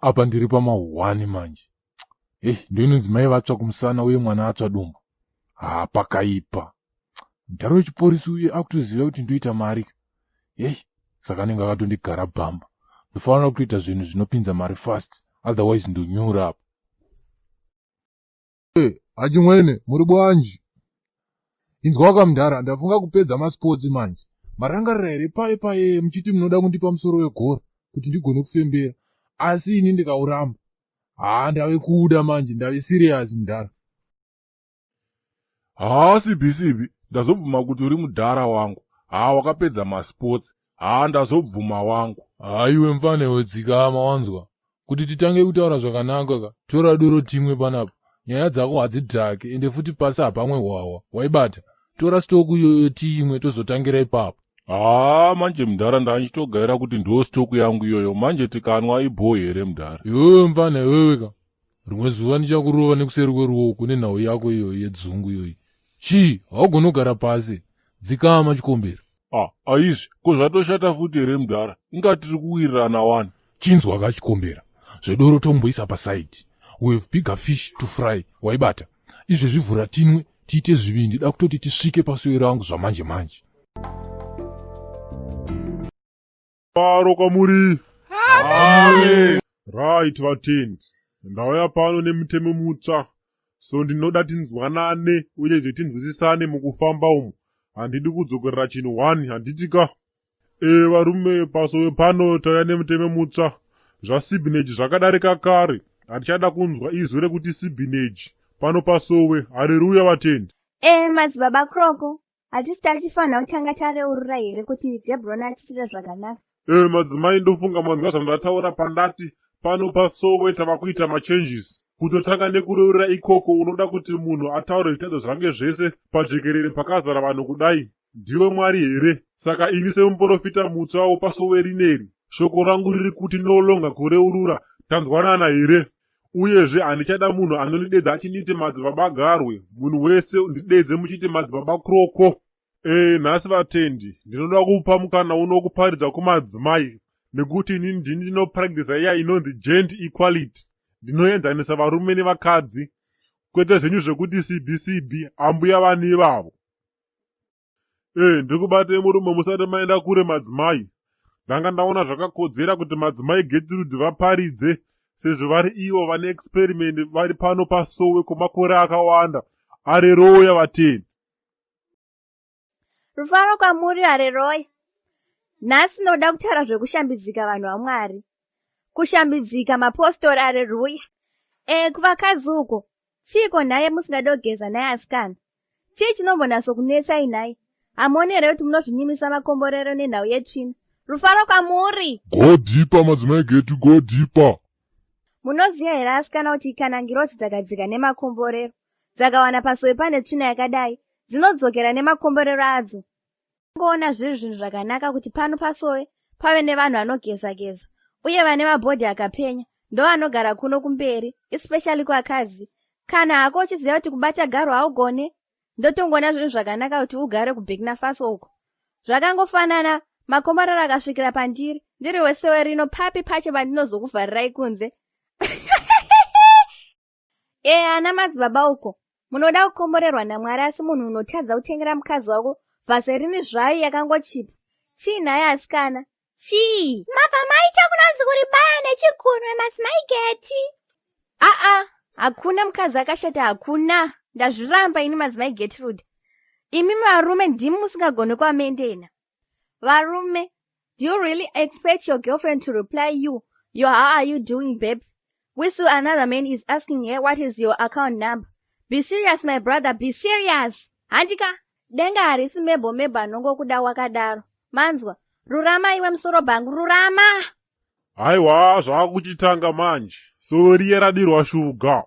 Apa ndiri pama1 manje. Ndinonzi mai vatsva kumusana uye mwana atsva dumbu. Pakaipa. Mutaro wechiporisi uye akutoziva kuti ndoita mari. Saka ndinge akatondigara bhamba. Ndofanira kutoita zvinhu zvinopinza mari fast, otherwise ndonyura apa. Achimwene, muri bwanji? Inzwa wakamudhara, ndafunga kupedza masports manje. Marangarira here paye muchiti munoda kundipa musoro wegora kuti ndigone kufembera. Asi ini ndikauramba. Ndave kuuda manje, ndave serious mudhara. Sibhi, ndazobvuma kuti uri mudhara wangu. Wakapedza masports. Ndazobvuma wangu. Iwe mfane wedzikama wanzwa. Kuti titange kutaura zvakanaka, tora doro timwe panapa. Nyaya dzako hadzidhake, ende futi pasi hapamwe hwawa. Waibata, tora stoku yoyo timwe tozotangira ipapo. Manje mudhara ndachitogaira kuti ndo stoku yangu iyoyo. Manje tikanwa ibho here mudhara. Iwewe mfane weweka. Rimwe zuva ndichakurova nekuseri kweruoko nenhau yako iyoyo yedzungu iyoyi. Haugona kugara pasi. Dzikama chikombero. Aizvi, ko zvatoshata futi here mudhara. Inga tiri kuwirirana wani. Chinzwa kachikombera. Zvedoro tomboisa pasaidi. We have bigger fish to fry. Waibata. Izvi zvivhura tinwe, tiite zvivindi, da kutoti tisvike pasuwe rangu zvamanje manje. Paro kamuri. Right vatendi. Ndauya pano nemutemo mutsva. So ndinoda tinzwanane uye tinzwisisane mukufamba umu. Handidi kudzokerera chinhu 1, handitika. Varume pasowe pano tauya nemutemo mutsva. Sibhineji zvakadarika kare. Hatichada kunzwa izwi rekuti Sibhineji. Pano pasowe, haleluya vatendi. Madzibaba kroko. Hatisi tachifanira kutanga tareurura here kuti Gebrona achitira zvakanaka. Madzimai ndofunga manzwa zvandataura pandati. Pano pasowe tava kuita machanges. Kutotanga nekureurura ikoko unoda kuti munhu ataure zvitadzo zvange zvese pajekerere pakazara vanhu kudai. Ndiwe Mwari here? Saka ini semuprofita mutsva wepasowe rineri. Shoko rangu riri kuti no longer kureurura. Tanzwanana here? Uyezve handichada munhu anondidedza achiniti madzibaba garwe. Munhu wese ndidedze muchiti madzibaba kroko. Nhasi vatendi, ndinoda kupa mukana uno kuparidza kumadzimai. Nekuti ini ndinopractice iya inonzi gender equality. Ndinoenzanisa varume nevakadzi. Kwete zvenyu zvekuti Sibhi, ambuya vani vavo. Ndikubate murume musati maenda kure madzimai. Ndanga ndaona zvakakodzera kuti madzimai Gertrude vaparidze. Sezvo vari ivo vane experiment vari pano pasowe kwemakore akawanda. Haleluya vatendi. Rufaro kwamuri haleluya. Nhasi noda kutaura zvekushambidzika vanhu vaMwari. Kushambidzika mapostori haleluya. Kuvakadzi uko. Chiko naye musingade kugeza naye asikana. Chii chinombonatso kunetsai naye? Hamuoni here kuti munozvinyimisa makomborero nenhau yetsvina? Rufaro kwamuri. Go deeper madzimai getu, go deeper. Munoziva here asikana kuti kana ngirozi dzakadzika nemakomborero, dzakawana pasowe pane tsvina yakadai, dzinodzokera nemakomborero adzo. Ngoona zviri zvinhu zvakanaka kuti pano pasowe pave nevanhu vanogeza-geza, uye vane mabhodhi akapenya, ndo vanogara kuno kumberi, especially kuakadzi. Kana hako uchiziva kuti kubata garo haugone, ndotongoona zvinhu zvakanaka kuti ugare kuBurkina Faso uko. Zvakangofanana, makomborero akasvikira pandiri, ndiri wesewe rino papi pacho pandinozokuvharirai kunze. Ana madzibaba uko, munoda kukomborerwa naMwari asi munhu unotadza kutengera mukadzi wako vhaserini zvayo yakangochipa. Chii naye asikana? Chii? Mabva maita kunonzi kuribaya nechigunwe madzimai geti. Hakuna mukadzi akashata, hakuna. Ndazviramba ini madzimai Gertrude. Imi varume ndimi musingagone kuamendena. Varume, do you really expect your girlfriend to reply you, how are you doing, babe? Whistle another man is asking her what is your account number. Be serious, my brother, be serious. Handika, denga harisi mebo nongo kuda wakadaro. Manzwa, rurama iwe msoro bangu, rurama. Aiwa, zvakuchitanga manje. Sori radirwa shuga.